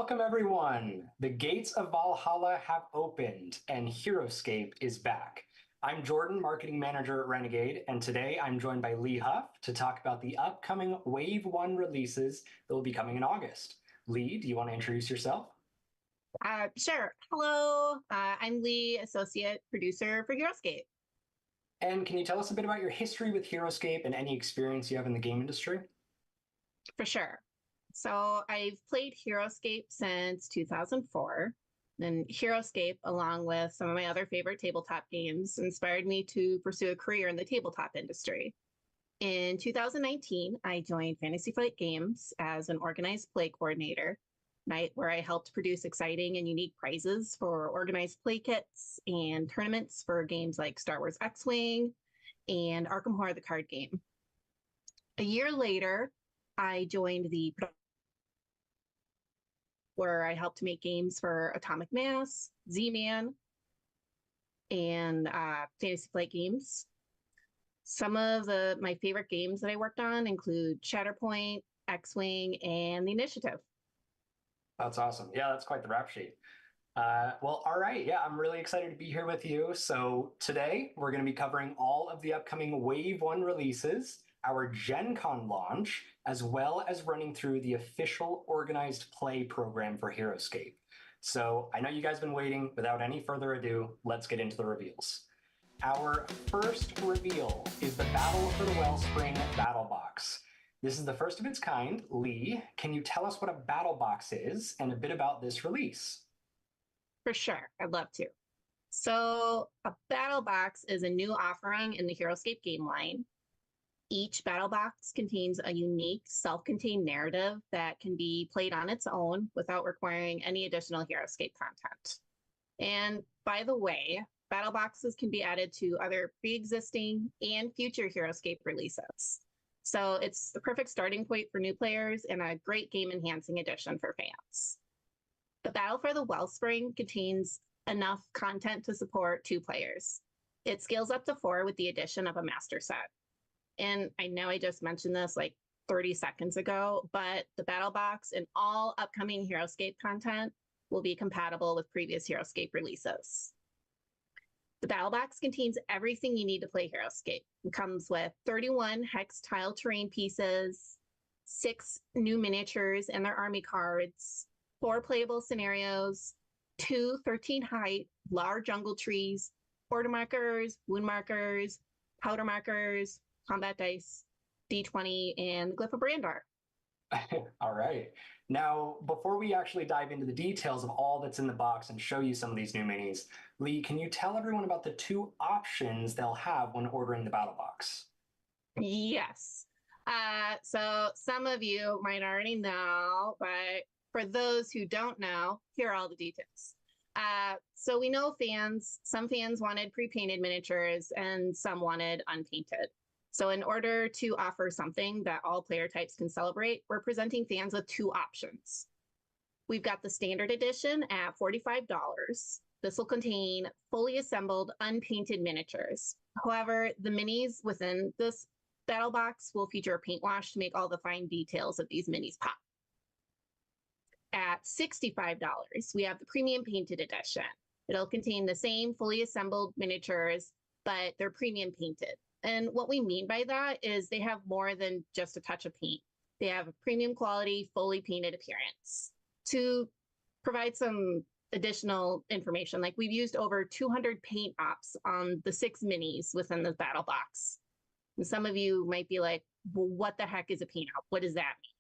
Welcome, everyone. The Gates of Valhalla have opened, and Heroscape is back. I'm Jordan, Marketing Manager at Renegade, and today I'm joined by Lee Houff to talk about the upcoming Wave 1 releases that will be coming in August. Lee, do you want to introduce yourself? Sure. Hello, I'm Lee, Associate Producer for Heroscape. And can you tell us a bit about your history with Heroscape and any experience you have in the game industry? For sure. So I've played Heroscape since 2004. And Heroscape, along with some of my other favorite tabletop games, inspired me to pursue a career in the tabletop industry. In 2019, I joined Fantasy Flight Games as an organized play coordinator, where I helped produce exciting and unique prizes for organized play kits and tournaments for games like Star Wars X-Wing and Arkham Horror the card game. A year later, I joined where I helped make games for Atomic Mass, Z-Man, and Fantasy Flight Games. Some of my favorite games that I worked on include Shatterpoint, X-Wing, and The Initiative. That's awesome. Yeah, that's quite the rap sheet. Well, all right. Yeah, I'm really excited to be here with you. So today we're going to be covering all of the upcoming Wave 1 releases, our Gen Con launch, as well as running through the official organized play program for Heroscape. So I know you guys have been waiting. Without any further ado, let's get into the reveals. Our first reveal is the Battle for the Wellspring Battle Box. This is the first of its kind. Lee, can you tell us what a battle box is and a bit about this release? For sure, I'd love to. So a battle box is a new offering in the Heroscape game line. Each battle box contains a unique self-contained narrative that can be played on its own without requiring any additional Heroscape content. And by the way, battle boxes can be added to other pre-existing and future Heroscape releases. So it's the perfect starting point for new players and a great game-enhancing addition for fans. The Battle for the Wellspring contains enough content to support 2 players. It scales up to 4 with the addition of a master set. And I know I just mentioned this like 30 seconds ago, but the Battle Box and all upcoming Heroscape content will be compatible with previous Heroscape releases. The Battle Box contains everything you need to play Heroscape. It comes with 31 hex tile terrain pieces, 6 new miniatures and their army cards, 4 playable scenarios, 2 13 height large jungle trees, order markers, wound markers, powder markers, combat dice, D20, and the Glyph of Brandar. All right. Now, before we actually dive into the details of all that's in the box and show you some of these new minis, Lee, can you tell everyone about the 2 options they'll have when ordering the battle box? Yes. So some of you might already know, but for those who don't know, here are all the details. So we know some fans wanted pre-painted miniatures and some wanted unpainted. So in order to offer something that all player types can celebrate, we're presenting fans with 2 options. We've got the standard edition at $45. This will contain fully assembled, unpainted miniatures. However, the minis within this battle box will feature a paint wash to make all the fine details of these minis pop. At $65, we have the premium painted edition. It'll contain the same fully assembled miniatures, but they're premium painted. And what we mean by that is they have more than just a touch of paint. They have a premium quality, fully painted appearance. To provide some additional information, like we've used over 200 paint ops on the 6 minis within the battle box. And some of you might be like, well, what the heck is a paint op? What does that mean?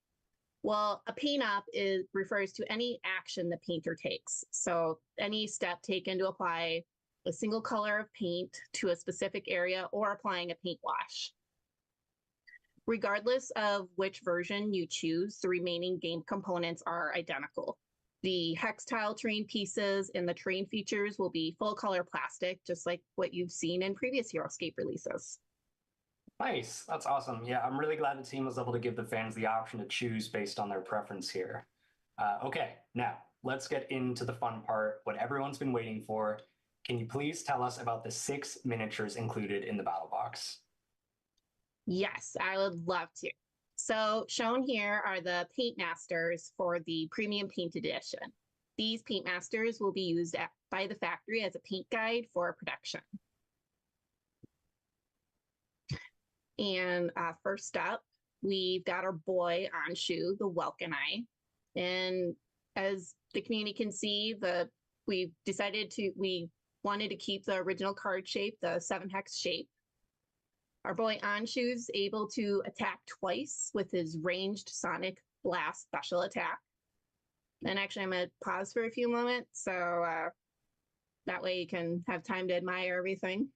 Well, a paint op refers to any action the painter takes. So any step taken to apply a single color of paint to a specific area or applying a paint wash. Regardless of which version you choose, the remaining game components are identical. The hex tile terrain pieces and the terrain features will be full color plastic, just like what you've seen in previous Heroscape releases. Nice. That's awesome. Yeah, I'm really glad the team was able to give the fans the option to choose based on their preference here. Okay, now let's get into the fun part, what everyone's been waiting for. Can you please tell us about the 6 miniatures included in the battle box? Yes, I would love to. So shown here are the paint masters for the premium paint edition. These paint masters will be used by the factory as a paint guide for production. And first up, we've got our boy Anshu, the Welkenai. And as the community can see, we wanted to keep the original card shape, the 7-hex shape. Our boy Anshu's able to attack twice with his ranged sonic blast special attack. And actually, I'm going to pause for a few moments so that way you can have time to admire everything.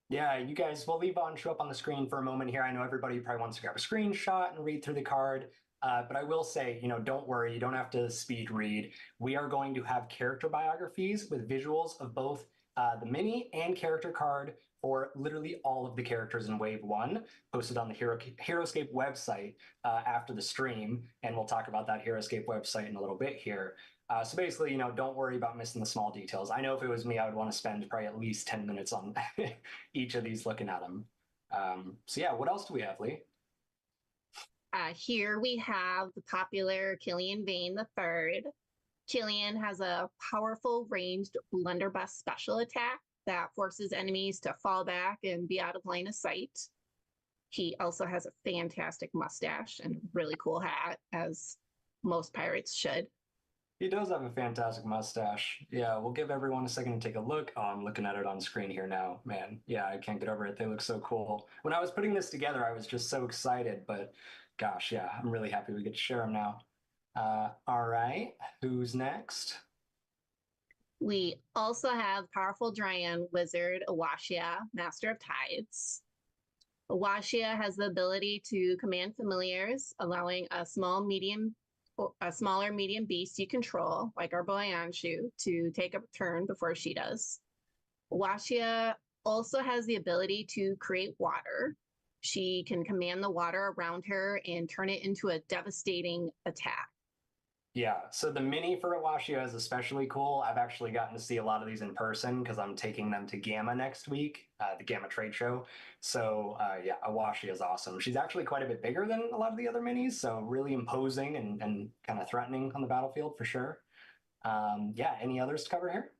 Yeah, you guys, we'll leave Anshu up on the screen for a moment here. I know everybody probably wants to grab a screenshot and read through the card. But I will say, don't worry, you don't have to speed read. We are going to have character biographies with visuals of both the mini and character card for literally all of the characters in Wave 1 posted on the Heroscape website after the stream. And we'll talk about that Heroscape website in a little bit here. So basically, don't worry about missing the small details. I know if it was me, I would want to spend probably at least 10 minutes on each of these looking at them. So yeah, what else do we have, Lee? Here we have the popular Killian Vane III. Killian has a powerful ranged blunderbuss special attack that forces enemies to fall back and be out of line of sight. He also has a fantastic mustache and a really cool hat, as most pirates should. He does have a fantastic mustache. Yeah, we'll give everyone a second to take a look. Oh, I'm looking at it on screen here now. Man, yeah, I can't get over it. They look so cool. When I was putting this together, I was just so excited, but gosh, yeah, I'm really happy we get to share them now. All right, who's next? We also have powerful Dryan wizard Awashia, Master of Tides. Awashia has the ability to command familiars, allowing a smaller medium beast you control, like our boy Anshu, to take a turn before she does. Awashia also has the ability to create water. She can command the water around her and turn it into a devastating attack. Yeah, so the mini for Awashia is especially cool. I've actually gotten to see a lot of these in person because I'm taking them to Gamma next week, the Gamma trade show. So yeah, Awashia is awesome. She's actually quite a bit bigger than a lot of the other minis, so really imposing and kind of threatening on the battlefield for sure. Yeah, any others to cover here?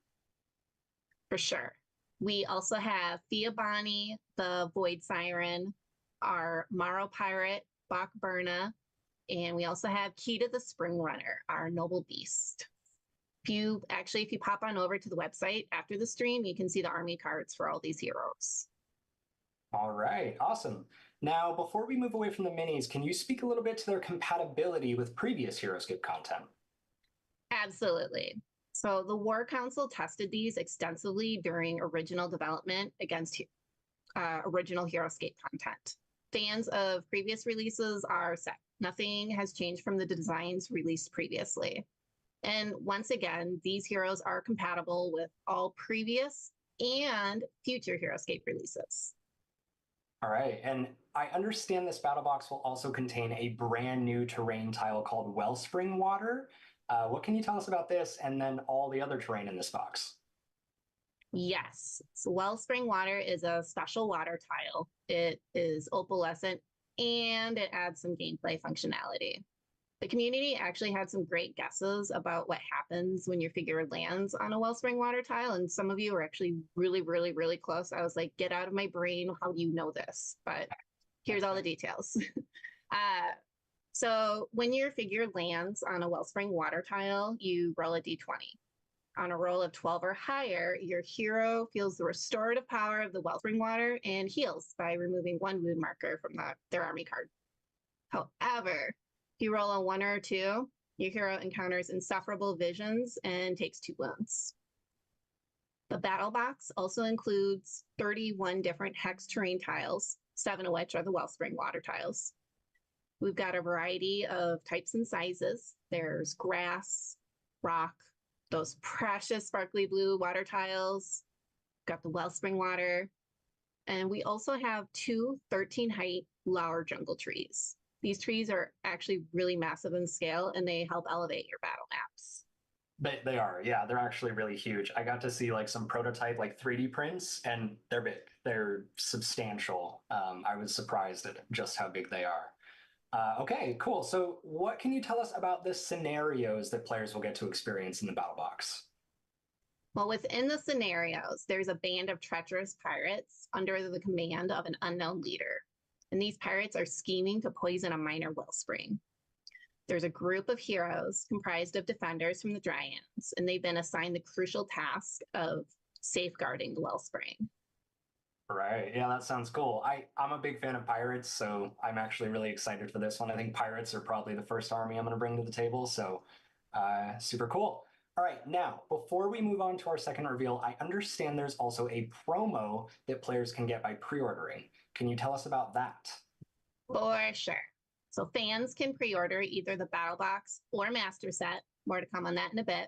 For sure. We also have Theobani, the Void Siren, our Maro Pirate, Bachburna, and we also have Keita the Spring Runner, our Noble Beast. If you pop on over to the website after the stream, you can see the army cards for all these heroes. All right, awesome. Now, before we move away from the minis, can you speak a little bit to their compatibility with previous Heroscape content? Absolutely. So the War Council tested these extensively during original development against original Heroscape content. Fans of previous releases are set. Nothing has changed from the designs released previously. And once again, these heroes are compatible with all previous and future Heroscape releases. All right, and I understand this battle box will also contain a brand new terrain tile called Wellspring Water. What can you tell us about this and then all the other terrain in this box? Yes, so Wellspring Water is a special water tile. It is opalescent and it adds some gameplay functionality. The community actually had some great guesses about what happens when your figure lands on a Wellspring Water tile, and some of you were actually really, really, really close. I was like, get out of my brain, how do you know this? But here's all the details. So when your figure lands on a Wellspring Water tile, you roll a d20. On a roll of 12 or higher, your hero feels the restorative power of the Wellspring Water and heals by removing 1 wound marker from their army card. However, if you roll a 1 or a 2, your hero encounters insufferable visions and takes 2 wounds. The battle box also includes 31 different hex terrain tiles, 7 of which are the Wellspring Water tiles. We've got a variety of types and sizes. There's grass, rock, those precious sparkly blue water tiles, got the Wellspring Water, and we also have 2 13-height Lower jungle trees. These trees are actually really massive in scale, and they help elevate your battle maps. They are, yeah, they're actually really huge. I got to see like some prototype like 3D prints, and they're big. They're substantial. I was surprised at just how big they are. Okay, cool. So, what can you tell us about the scenarios that players will get to experience in the battle box? Well, within the scenarios, there's a band of treacherous pirates under the command of an unknown leader. And these pirates are scheming to poison a minor wellspring. There's a group of heroes comprised of defenders from the Dryads, and they've been assigned the crucial task of safeguarding the wellspring. Right. Yeah, that sounds cool. I'm a big fan of pirates, so I'm actually really excited for this one. I think pirates are probably the first army I'm going to bring to the table, so super cool. All right, now, before we move on to our second reveal, I understand there's also a promo that players can get by pre-ordering. Can you tell us about that? For sure. So fans can pre-order either the Battle Box or Master Set, more to come on that in a bit,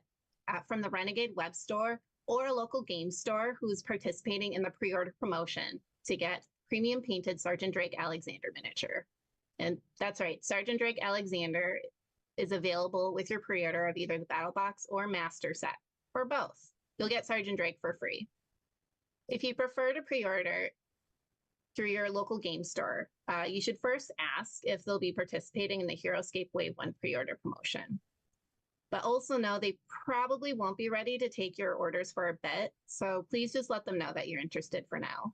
from the Renegade web store or a local game store who's participating in the pre-order promotion to get premium painted Sergeant Drake Alexander miniature. And that's right, Sergeant Drake Alexander is available with your pre-order of either the Battle Box or Master Set, or both. You'll get Sergeant Drake for free. If you prefer to pre-order through your local game store, you should first ask if they'll be participating in the Heroscape Wave 1 pre-order promotion. But also know they probably won't be ready to take your orders for a bit, so please just let them know that you're interested for now.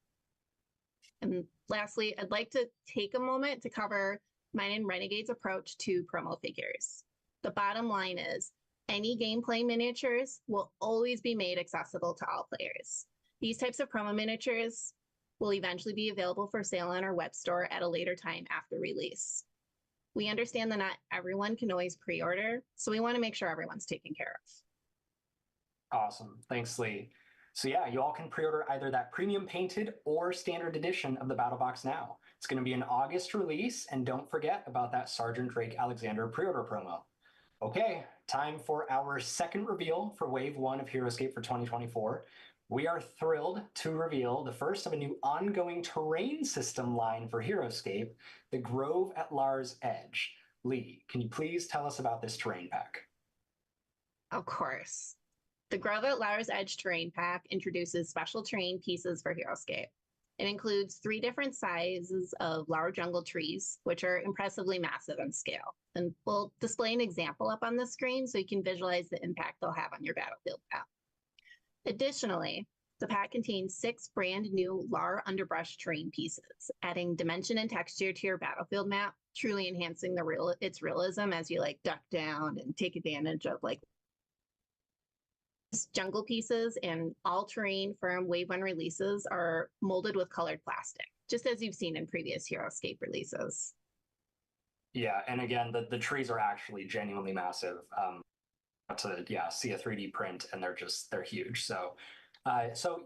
And lastly, I'd like to take a moment to cover mine and Renegade's approach to promo figures. The bottom line is, any gameplay miniatures will always be made accessible to all players. These types of promo miniatures will eventually be available for sale on our web store at a later time after release. We understand that not everyone can always pre-order, so we want to make sure everyone's taken care of. Awesome. Thanks, Lee. So yeah, you all can pre-order either that premium painted or standard edition of the Battle Box now. It's going to be an August release, and don't forget about that Sergeant Drake Alexander pre-order promo. Okay, time for our second reveal for Wave 1 of Heroscape for 2024. We are thrilled to reveal the first of a new ongoing terrain system line for Heroscape, the Grove at Lars Edge. Lee, can you please tell us about this terrain pack? Of course. The Grove at Lars Edge terrain pack introduces special terrain pieces for Heroscape. It includes 3 different sizes of Lar jungle trees, which are impressively massive in scale. And we'll display an example up on the screen so you can visualize the impact they'll have on your battlefield map. Additionally, the pack contains 6 brand new Lar underbrush terrain pieces, adding dimension and texture to your battlefield map, truly enhancing its realism as you duck down and take advantage of jungle pieces. And all terrain from Wave 1 releases are molded with colored plastic, just as you've seen in previous Heroscape releases. Yeah, and again, the trees are actually genuinely massive. To see a 3D print, and they're huge. So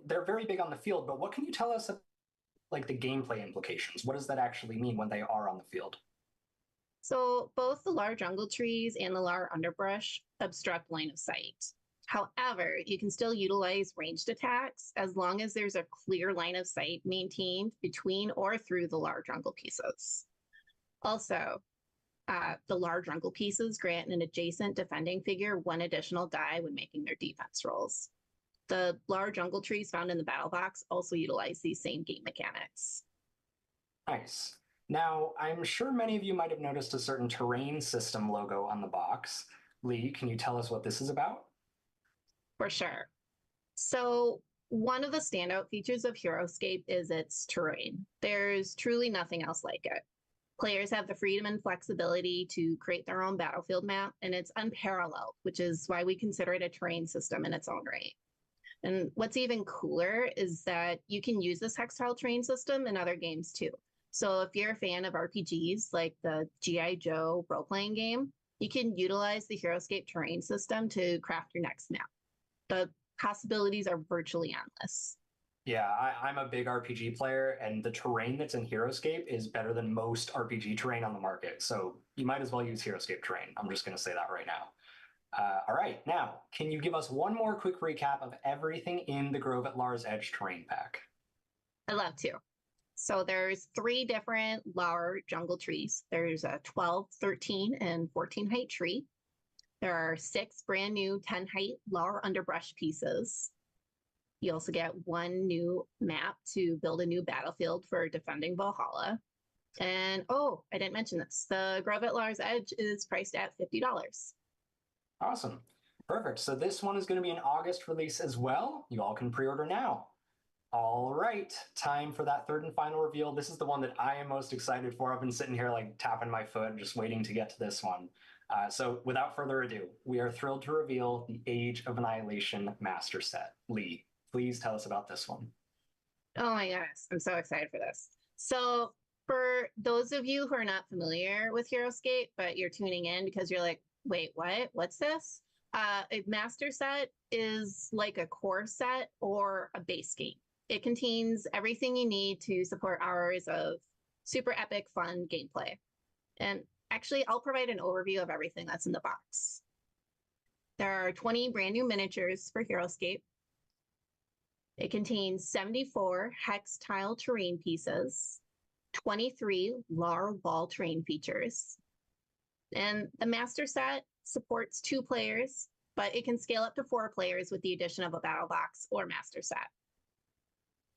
they're very big on the field. But what can you tell us of, the gameplay implications? What does that actually mean when they are on the field? So both the Lar jungle trees and the Lar underbrush obstruct line of sight. However, you can still utilize ranged attacks as long as there's a clear line of sight maintained between or through the Lar jungle pieces. Also, the Lar jungle pieces grant an adjacent defending figure 1 additional die when making their defense rolls. The Lar jungle trees found in the battle box also utilize these same game mechanics. Nice. Now, I'm sure many of you might have noticed a certain terrain system logo on the box. Lee, can you tell us what this is about? For sure. So one of the standout features of Heroscape is its terrain. There's truly nothing else like it. Players have the freedom and flexibility to create their own battlefield map, and it's unparalleled, which is why we consider it a terrain system in its own right. And what's even cooler is that you can use this hextile terrain system in other games too. So if you're a fan of RPGs like the G.I. Joe role-playing game, you can utilize the Heroscape terrain system to craft your next map. The possibilities are virtually endless. Yeah, I'm a big RPG player, and the terrain that's in Heroscape is better than most RPG terrain on the market. So you might as well use Heroscape terrain. I'm just going to say that right now. All right, now, can you give us one more quick recap of everything in the Grove at Lars Edge terrain pack? I'd love to. So there's 3 different Lar jungle trees. There's a 12, 13, and 14 height tree. There are 6 brand new 10 height Lar underbrush pieces. You also get 1 new map to build a new battlefield for defending Valhalla. And oh, I didn't mention this. The Grovetlar's Edge is priced at $50. Awesome. Perfect. So this one is going to be an August release as well. You all can pre-order now. All right, time for that third and final reveal. This is the one that I am most excited for. I've been sitting here like tapping my foot, just waiting to get to this one. So without further ado, we are thrilled to reveal the Age of Annihilation Master Set. Lee, please tell us about this one. Oh my goodness, I'm so excited for this. So for those of you who are not familiar with Heroscape, but you're tuning in because you're like, wait, what? What's this? A master set is like a core set or a base game. It contains everything you need to support hours of super epic, fun gameplay. And actually, I'll provide an overview of everything that's in the box. There are 20 brand new miniatures for Heroscape. It contains 74 hex tile terrain pieces, 23 Lar wall terrain features. And the master set supports 2 players, but it can scale up to 4 players with the addition of a battle box or master set.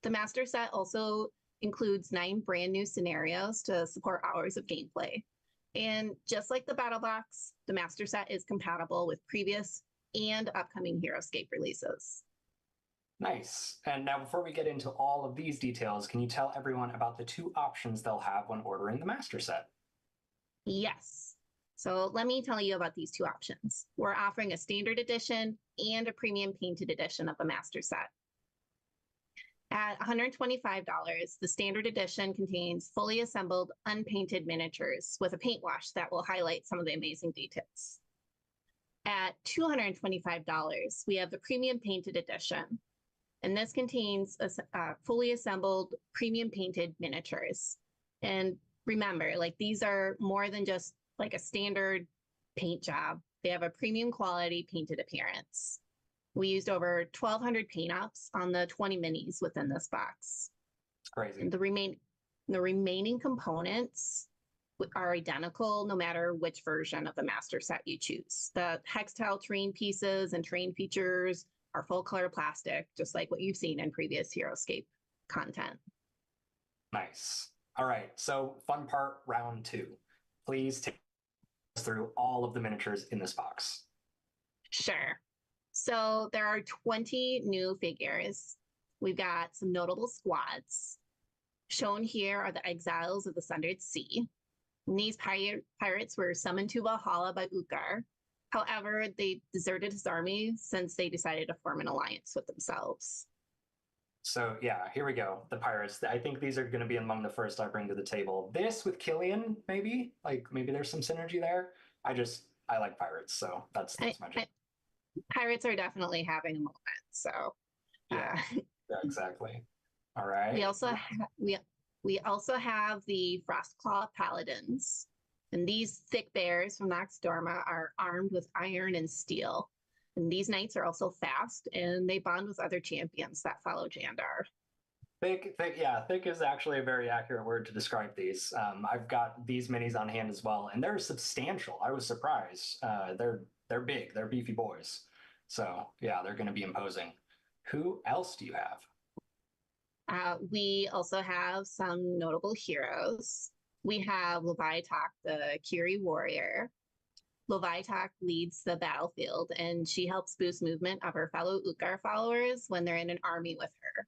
The master set also includes 9 brand new scenarios to support hours of gameplay. And just like the battle box, the master set is compatible with previous and upcoming Heroscape releases. Nice. And now before we get into all of these details, can you tell everyone about the 2 options they'll have when ordering the master set? Yes. So let me tell you about these 2 options. We're offering a standard edition and a premium painted edition of the master set. At $125, the standard edition contains fully assembled, unpainted miniatures with a paint wash that will highlight some of the amazing details. At $225, we have the premium painted edition, and this contains fully assembled, premium painted miniatures. And remember, like these are more than just like a standard paint job. They have a premium quality painted appearance. We used over 1,200 paint ups on the 20 minis within this box. It's crazy. And the remaining components are identical no matter which version of the master set you choose. The hex tile terrain pieces and terrain features are full color plastic, just like what you've seen in previous Heroscape content. Nice. All right, so fun part, round 2. Please take us through all of the miniatures in this box. Sure. So there are 20 new figures. We've got some notable squads. Shown here are the Exiles of the Sundered Sea. And these pirates were summoned to Valhalla by Uthgar. However, they deserted his army since they decided to form an alliance with themselves. So yeah, here we go. The pirates. I think these are going to be among the first I bring to the table. This with Killian, maybe? Like maybe there's some synergy there. I like pirates, so that's my job. Pirates are definitely having a moment, so yeah, exactly. All right. We also have the Frostclaw Paladins, and these thick bears from Nox Dorma are armed with iron and steel. And these knights are also fast, and they bond with other champions that follow Jandar. Thick, yeah, thick is actually a very accurate word to describe these. I've got these minis on hand as well, and they're substantial. I was surprised. They're big. They're beefy boys. So yeah, they're going to be imposing. Who else do you have? We also have some notable heroes. We have Leviatak, the Kiri warrior. Leviatak leads the battlefield, and she helps boost movement of her fellow Uthgar followers when they're in an army with her.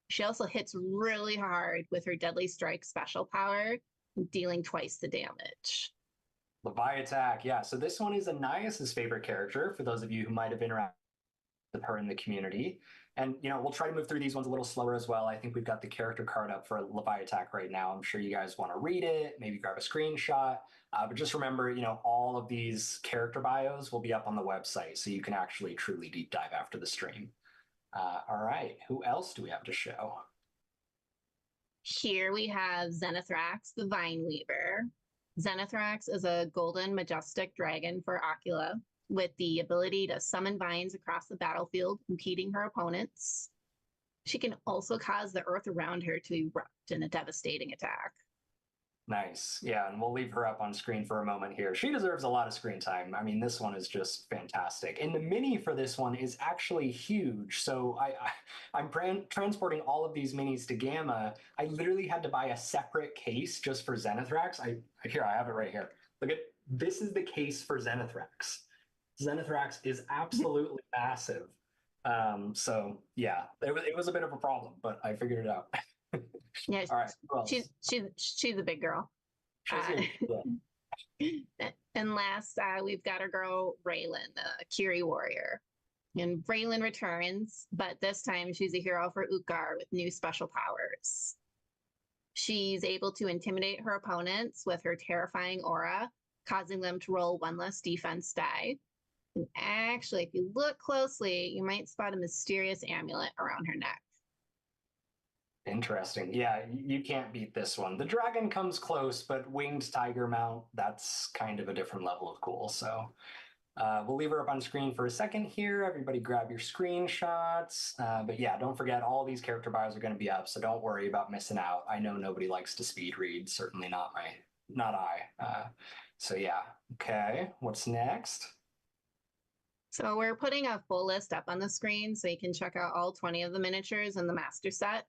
She also hits really hard with her Deadly Strike special power, dealing twice the damage. Leviatak, yeah. So this one is Anais' favorite character, for those of you who might have interacted with her in the community. And, we'll try to move through these ones a little slower as well. I think we've got the character card up for Leviatak right now. I'm sure you guys want to read it, maybe grab a screenshot. But just remember, all of these character bios will be up on the website, so you can actually truly deep dive after the stream. All right, who else do we have to show? Here we have Zenithrax, the Vine Weaver. Zenithrax is a golden majestic dragon for Ocula with the ability to summon vines across the battlefield, impeding her opponents. She can also cause the earth around her to erupt in a devastating attack. Nice. Yeah, and we'll leave her up on screen for a moment here. She deserves a lot of screen time. I mean, this one is just fantastic. And the mini for this one is actually huge. So I'm transporting all of these minis to Gamma. I literally had to buy a separate case just for Zenithrax. Here, I have it right here. Look at this is the case for Zenithrax. Zenithrax is absolutely massive. So yeah, it was a bit of a problem, but I figured it out. Yeah, All right, who else? she's a big girl. She's Uh, huge. Yeah. and last, we've got our girl Raylan, the Kiri warrior. And Raylan returns, but this time she's a hero for Utgar with new special powers. She's able to intimidate her opponents with her terrifying aura, causing them to roll one less defense die. And actually, if you look closely, you might spot a mysterious amulet around her neck. Interesting. Yeah, you can't beat this one. The dragon comes close, but winged tiger mount, that's kind of a different level of cool. So we'll leave her up on screen for a second here. Everybody grab your screenshots. But yeah, don't forget all these character bios are going to be up, so don't worry about missing out. I know nobody likes to speed read, certainly not I. So yeah, okay, what's next? So we're putting a full list up on the screen so you can check out all 20 of the miniatures in the master set.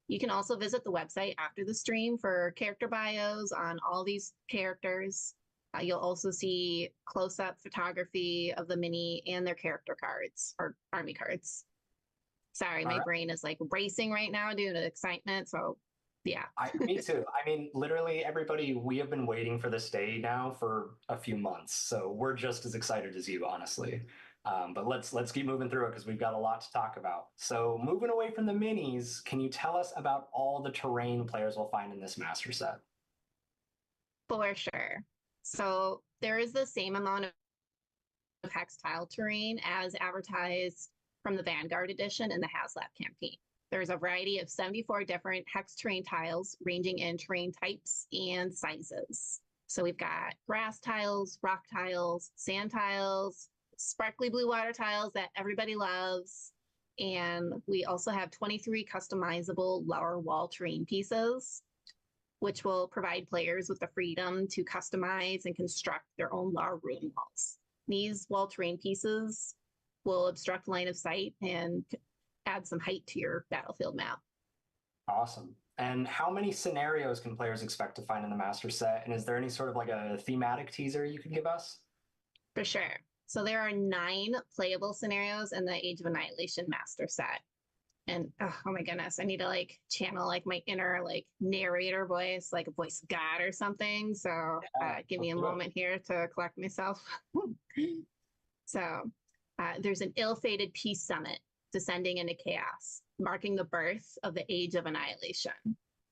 You can also visit the website after the stream for character bios on all these characters. You'll also see close-up photography of the mini and their character cards or army cards. Sorry, my brain is like racing right now due to excitement. So yeah. Me too. I mean, literally everybody, we have been waiting for this day now for a few months. So we're just as excited as you, honestly. But let's keep moving through it because we've got a lot to talk about. So moving away from the minis, can you tell us about all the terrain players will find in this master set? For sure. So there is the same amount of hex tile terrain as advertised from the Vanguard edition in the HasLab campaign. There's a variety of 74 different hex terrain tiles ranging in terrain types and sizes. So we've got grass tiles, rock tiles, sand tiles, sparkly blue water tiles that everybody loves. And we also have 23 customizable lower wall terrain pieces, which will provide players with the freedom to customize and construct their own lower rune walls. These wall terrain pieces will obstruct line of sight and add some height to your battlefield map. Awesome. And how many scenarios can players expect to find in the master set? And is there any sort of like a thematic teaser you could give us? For sure. So there are 9 playable scenarios in the Age of Annihilation master set. And oh my goodness, I need to like channel like my inner like narrator voice, like a voice of God or something. So give me a moment here to collect myself. So there's an ill-fated peace summit descending into chaos, marking the birth of the Age of Annihilation.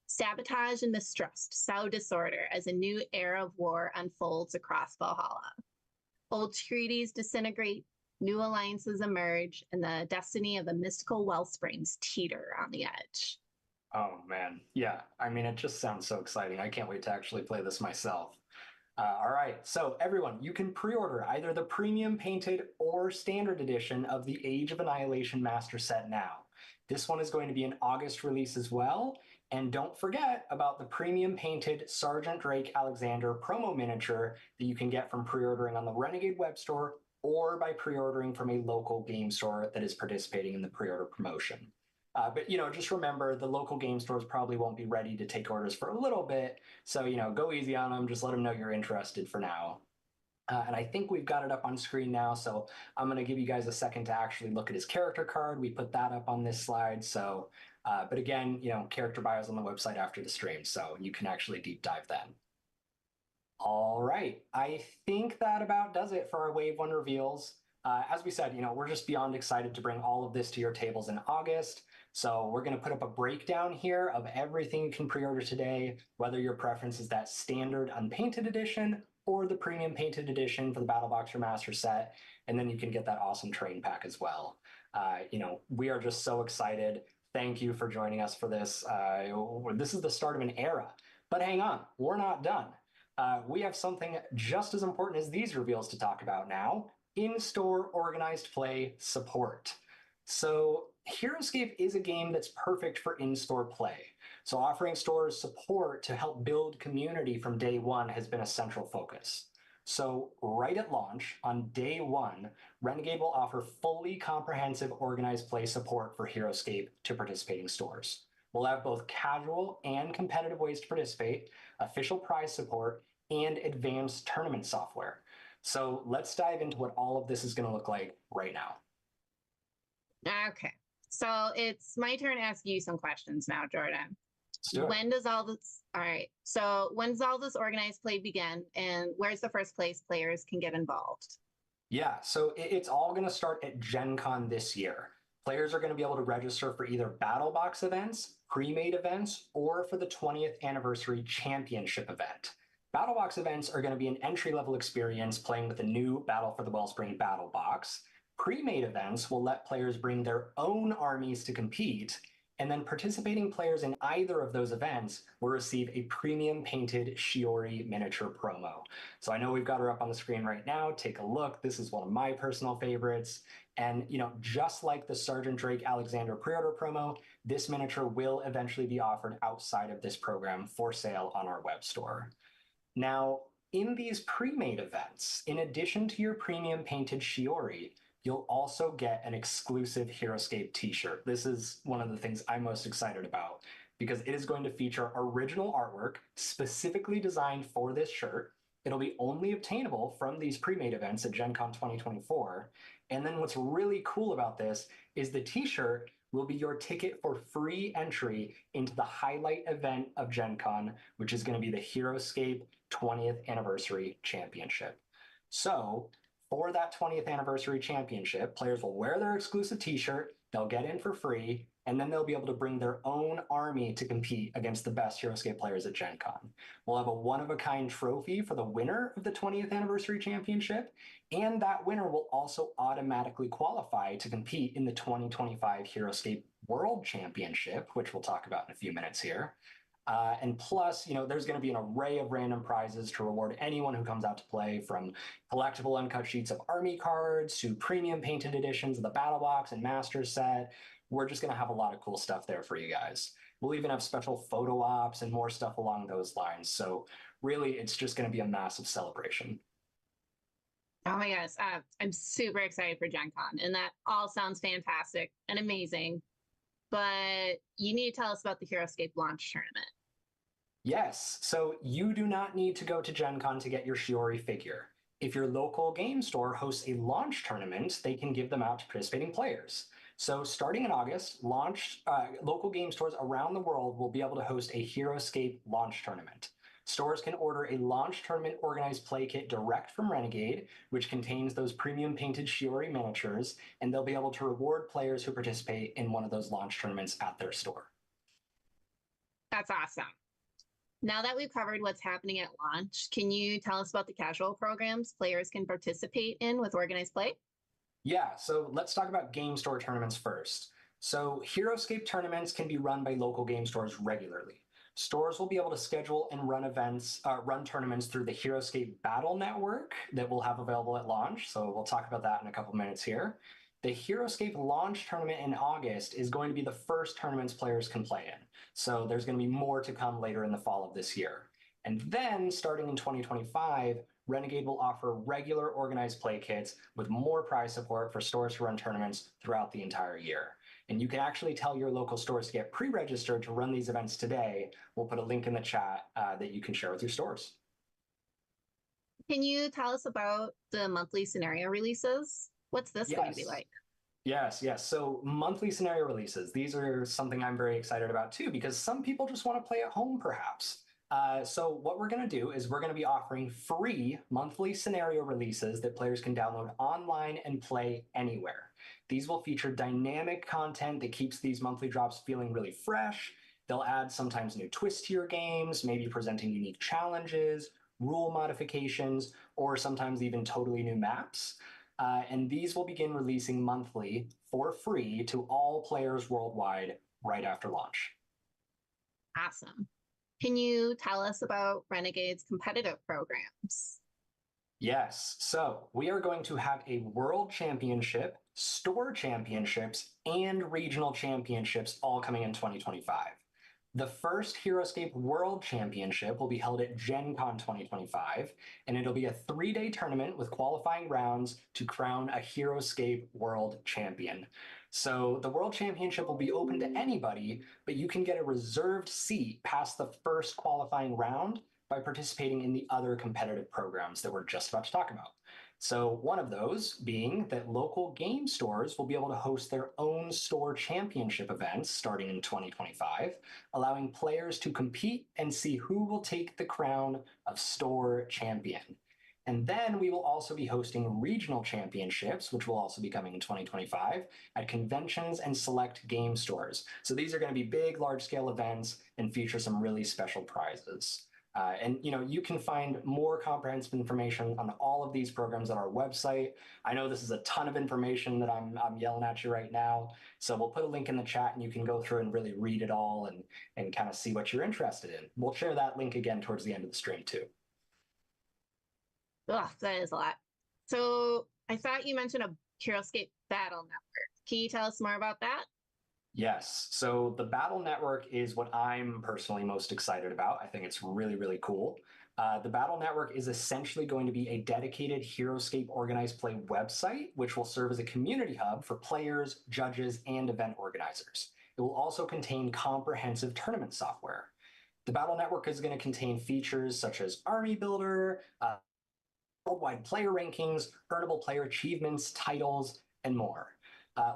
Sabotage and mistrust sow disorder as a new era of war unfolds across Valhalla. Old treaties disintegrate, new alliances emerge, and the destiny of the mystical Wellsprings teeter on the edge. Oh man, yeah. I mean, it just sounds so exciting. I can't wait to actually play this myself. All right, so everyone, you can pre-order either the premium painted or standard edition of the Age of Annihilation Master Set now. This one is going to be an August release as well. And don't forget about the premium painted Sergeant Drake Alexander promo miniature that you can get from pre-ordering on the Renegade web store or by pre-ordering from a local game store that is participating in the pre-order promotion. But just remember the local game stores probably won't be ready to take orders for a little bit. So, go easy on them. Just let them know you're interested for now. And I think we've got it up on screen now. So I'm going to give you guys a second to actually look at his character card. We put that up on this slide. So, but again, character bios on the website after the stream. So you can actually deep dive then. All right. I think that about does it for our Wave 1 reveals. As we said, we're just beyond excited to bring all of this to your tables in August. So we're going to put up a breakdown here of everything you can pre-order today, whether your preference is that standard unpainted edition or the premium painted edition for the Battle Boxer Master Set. And then you can get that awesome train pack as well. We are just so excited. Thank you for joining us for this. This is the start of an era. But hang on, we're not done. We have something just as important as these reveals to talk about now: in-store organized play support. So Heroscape is a game that's perfect for in-store play. So offering stores support to help build community from day one has been a central focus. So right at launch, on day one, Renegade will offer fully comprehensive organized play support for Heroscape to participating stores. We'll have both casual and competitive ways to participate, official prize support, and advanced tournament software. So let's dive into what all of this is going to look like right now. Okay. So it's my turn to ask you some questions now, Jordan. Let's do it. When does all this, all right. So when does all this organized play begin, and where's the first place players can get involved? Yeah, so it's all going to start at Gen Con this year. Players are going to be able to register for either Battle Box events, pre-made events, or for the 20th anniversary championship event. Battle Box events are going to be an entry-level experience playing with the new Battle for the Wellspring Battle Box. Pre-made events will let players bring their own armies to compete, and then participating players in either of those events will receive a premium painted Shiori miniature promo. So I know we've got her up on the screen right now. Take a look. This is one of my personal favorites. And, just like the Sergeant Drake Alexander pre-order promo, this miniature will eventually be offered outside of this program for sale on our web store. Now, in these pre-made events, in addition to your premium painted Shiori, you'll also get an exclusive Heroscape t-shirt. This is one of the things I'm most excited about because it is going to feature original artwork specifically designed for this shirt. It'll be only obtainable from these pre-made events at Gen Con 2024. And then what's really cool about this is the t-shirt will be your ticket for free entry into the highlight event of Gen Con, which is going to be the Heroscape 20th Anniversary Championship. So for that 20th Anniversary Championship, players will wear their exclusive t-shirt, they'll get in for free, and then they'll be able to bring their own army to compete against the best Heroscape players at Gen Con. We'll have a one-of-a-kind trophy for the winner of the 20th Anniversary Championship, and that winner will also automatically qualify to compete in the 2025 Heroscape World Championship, which we'll talk about in a few minutes here. And plus, there's going to be an array of random prizes to reward anyone who comes out to play, from collectible uncut sheets of army cards to premium painted editions of the Battle Box and Master set. We're just going to have a lot of cool stuff there for you guys. We'll even have special photo ops and more stuff along those lines. So really, it's just going to be a massive celebration. Oh my gosh, I'm super excited for Gen Con, and that all sounds fantastic and amazing. But you need to tell us about the Heroscape launch tournament. Yes, so you do not need to go to Gen Con to get your Shiori figure. If your local game store hosts a launch tournament, they can give them out to participating players. So starting in August, local game stores around the world will be able to host a Heroscape launch tournament. Stores can order a launch tournament organized play kit direct from Renegade, which contains those premium painted Shiori miniatures, and they'll be able to reward players who participate in one of those launch tournaments at their store. That's awesome. Now that we've covered what's happening at launch, can you tell us about the casual programs players can participate in with organized play? Yeah, so let's talk about game store tournaments first. So Heroscape tournaments can be run by local game stores regularly. Stores will be able to schedule and run tournaments through the Heroscape Battle Network that we'll have available at launch. So we'll talk about that in a couple minutes here. The Heroscape launch tournament in August is going to be the first tournaments players can play in. So there's going to be more to come later in the fall of this year. And then starting in 2025, Renegade will offer regular organized play kits with more prize support for stores to run tournaments throughout the entire year. And you can actually tell your local stores to get pre-registered to run these events today. We'll put a link in the chat that you can share with your stores. Can you tell us about the monthly scenario releases? What's this going to be like? Yes. So monthly scenario releases, these are something I'm very excited about too, because some people just want to play at home perhaps. So what we're going to do is we're going to be offering free monthly scenario releases that players can download online and play anywhere. These will feature dynamic content that keeps these monthly drops feeling really fresh. They'll add sometimes new twists to your games, maybe presenting unique challenges, rule modifications, or sometimes even totally new maps. And these will begin releasing monthly for free to all players worldwide right after launch. Awesome. Can you tell us about Renegade's competitive programs? Yes, so we are going to have a World Championship store championships, and regional championships all coming in 2025. The first Heroscape World Championship will be held at Gen Con 2025, and it'll be a 3-day tournament with qualifying rounds to crown a Heroscape World Champion. So the World Championship will be open to anybody, but you can get a reserved seat past the first qualifying round by participating in the other competitive programs that we're just about to talk about. So one of those being that local game stores will be able to host their own store championship events starting in 2025, allowing players to compete and see who will take the crown of store champion. And then we will also be hosting regional championships, which will also be coming in 2025 at conventions and select game stores. So these are going to be big, large-scale events and feature some really special prizes. And you can find more comprehensive information on all of these programs on our website. I know this is a ton of information that I'm yelling at you right now, so we'll put a link in the chat and you can go through and really read it all and kind of see what you're interested in. We'll share that link again towards the end of the stream too. Ugh, that is a lot. So I thought you mentioned a Heroscape Battle Network. Can you tell us more about that? Yes. So the Battle Network is what I'm personally most excited about. I think it's really, really cool. The Battle Network is essentially going to be a dedicated Heroscape organized play website, which will serve as a community hub for players, judges, and event organizers. It will also contain comprehensive tournament software. The Battle Network is going to contain features such as Army Builder, worldwide player rankings, earnable player achievements, titles, and more.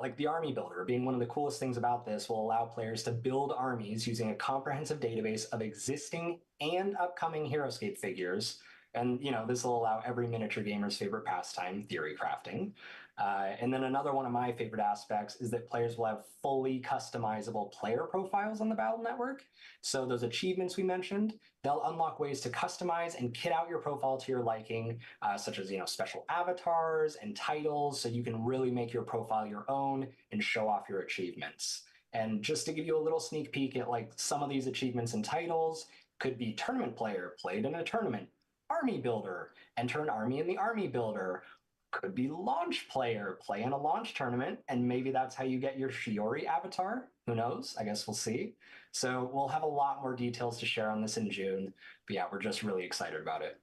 Like the Army Builder being one of the coolest things about this will allow players to build armies using a comprehensive database of existing and upcoming Heroscape figures. And this will allow every miniature gamer's favorite pastime, theory crafting. And then another one of my favorite aspects is that players will have fully customizable player profiles on the Battle Network. So those achievements we mentioned, they'll unlock ways to customize and kit out your profile to your liking, such as special avatars and titles, so you can really make your profile your own and show off your achievements. And just to give you a little sneak peek at like some of these achievements and titles, could be tournament player, played in a tournament, Army Builder, enter an army in the Army Builder, could be launch player, play in a launch tournament, and maybe that's how you get your Shiori avatar. Who knows? I guess we'll see. So we'll have a lot more details to share on this in June. But yeah, we're just really excited about it.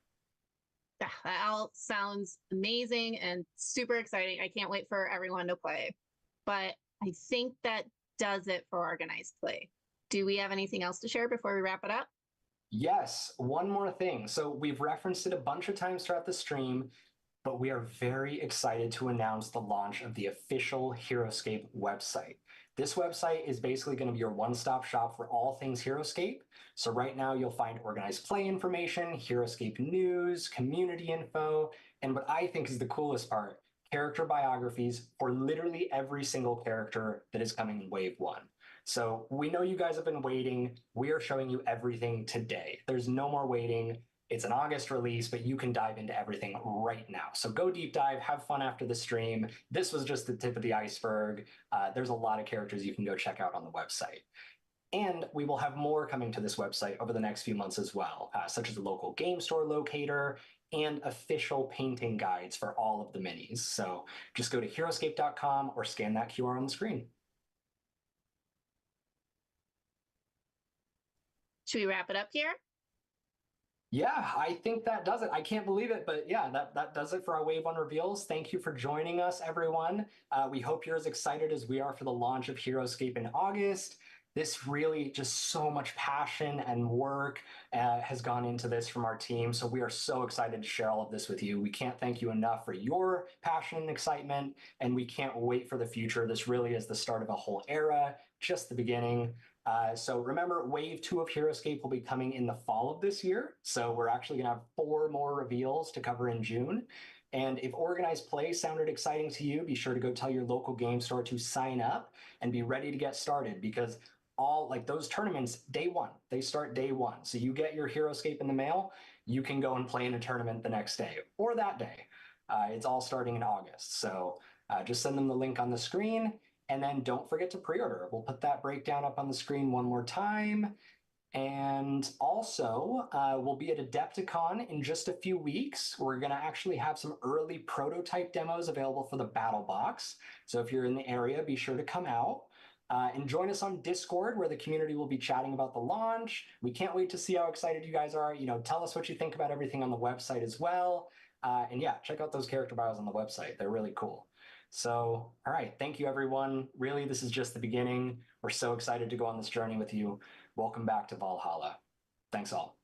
Yeah, that all sounds amazing and super exciting. I can't wait for everyone to play. But I think that does it for organized play. Do we have anything else to share before we wrap it up? Yes, one more thing. So we've referenced it a bunch of times throughout the stream, but we are very excited to announce the launch of the official Heroscape website. This website is basically going to be your one-stop shop for all things Heroscape. So right now you'll find organized play information, Heroscape news, community info, and what I think is the coolest part, character biographies for literally every single character that is coming in Wave 1. So we know you guys have been waiting. We are showing you everything today. There's no more waiting. It's an August release, but you can dive into everything right now. So go deep dive, have fun after the stream. This was just the tip of the iceberg. There's a lot of characters you can go check out on the website. And we will have more coming to this website over the next few months as well, such as a local game store locator and official painting guides for all of the minis. So just go to heroscape.com or scan that QR on the screen. Should we wrap it up here? Yeah, I think that does it. I can't believe it, but yeah, that does it for our Wave 1 reveals. Thank you for joining us, everyone. We hope you're as excited as we are for the launch of Heroscape in August. This really just so much passion and work has gone into this from our team. So we are so excited to share all of this with you. We can't thank you enough for your passion and excitement, and we can't wait for the future. This really is the start of a whole era, just the beginning. So remember, Wave 2 of Heroscape will be coming in the fall of this year. So we're actually going to have 4 more reveals to cover in June. And if organized play sounded exciting to you, be sure to go tell your local game store to sign up and be ready to get started, because all like those tournaments, day 1, they start day 1. So you get your Heroscape in the mail, you can go and play in a tournament the next day or that day. It's all starting in August. So just send them the link on the screen. And then don't forget to pre-order. We'll put that breakdown up on the screen one more time. And also, we'll be at Adepticon in just a few weeks. We're going to actually have some early prototype demos available for the Battle Box. So if you're in the area, be sure to come out. And join us on Discord, where the community will be chatting about the launch. We can't wait to see how excited you guys are. Tell us what you think about everything on the website as well. And yeah, check out those character bios on the website. They're really cool. So, all right, thank you, everyone. Really, this is just the beginning. We're so excited to go on this journey with you. Welcome back to Valhalla. Thanks all.